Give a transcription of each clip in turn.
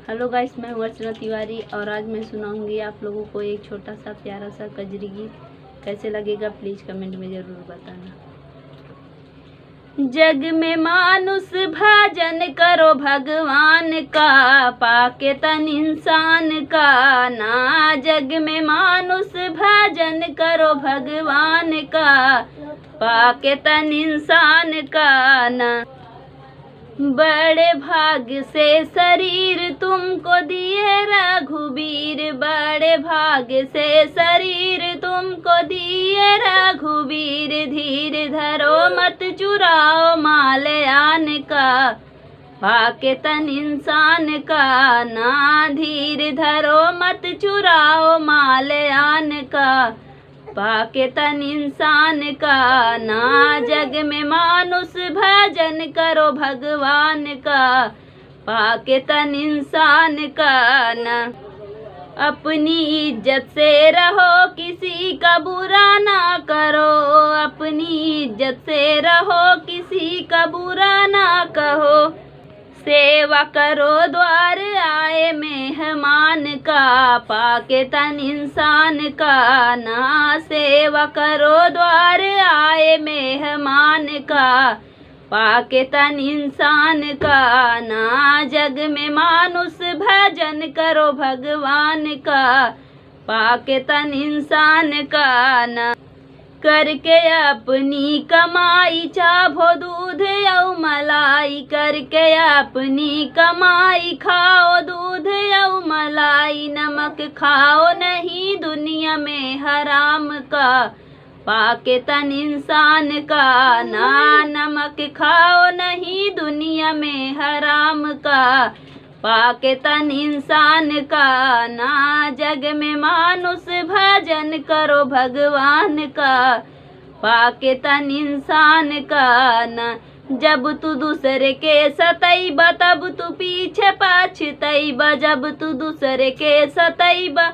Hello guys, मैं हूँ अर्चना तिवारी और आज मैं सुनाऊंगी आप लोगों को एक छोटा सा प्यारा सा कजरी गीत। कैसे लगेगा प्लीज़ कमेंट में ज़रूर बताना। जग में मानुष भजन करो भगवान का, पाके तन इंसान का ना। जग में मानुष भजन करो भगवान का, पाके तन इंसान का ना। बड़े भाग्य से शरीर तुमको दिए रघुबीर, बड़े भाग्य से शरीर तुमको दिए रघुबीर। धीर धरो मत चुराओ माल आन का, पाके तन इंसान का ना। धीर धरो मत चुराओ माल आन का, पाके तन इंसान का ना। जग में मानुष भजन करो भगवान का, पाके तन इंसान का ना। अपनी इज्जत से रहो किसी का बुरा ना करो, अपनी इज्जत से रहो किसी का बुरा ना कहो। सेवा करो द्वार आए मेहमान का, पाके तन इंसान का ना। सेवा करो द्वार आए मेहमान का, पाके तन इंसान का ना। जग में मानुष भजन करो भगवान का, पाके तन इंसान का ना। करके अपनी कमाई चाभो दूध औ मलाई, करके अपनी कमाई खाओ दूध औ मलाई। नमक खाओ नहीं दुनिया में हराम का, पाके तन इंसान का ना। नमक खाओ नहीं दुनिया में हराम का, पाके तन इंसान का ना। जग में मानुष भजन करो भगवान का, पाके तन इंसान का ना। जब तू दूसरे के सतैबा तब तू पीछे पछतैबा, जब तू दूसरे के सतैबा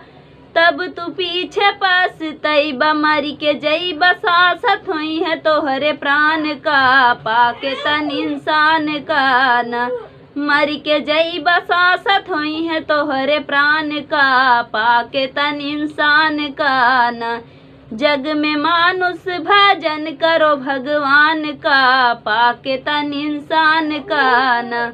तब तू पीछे पछतैबा। मरी के जैबा सांसत हुई है तोहरे प्राण का, पाके तन इंसान का ना। मर के जैबा सांसत हुई है तोहरे प्राण का, पाके तन इंसान का ना। जग में मानुष भजन करो भगवान का, पाके तन इंसान का ना।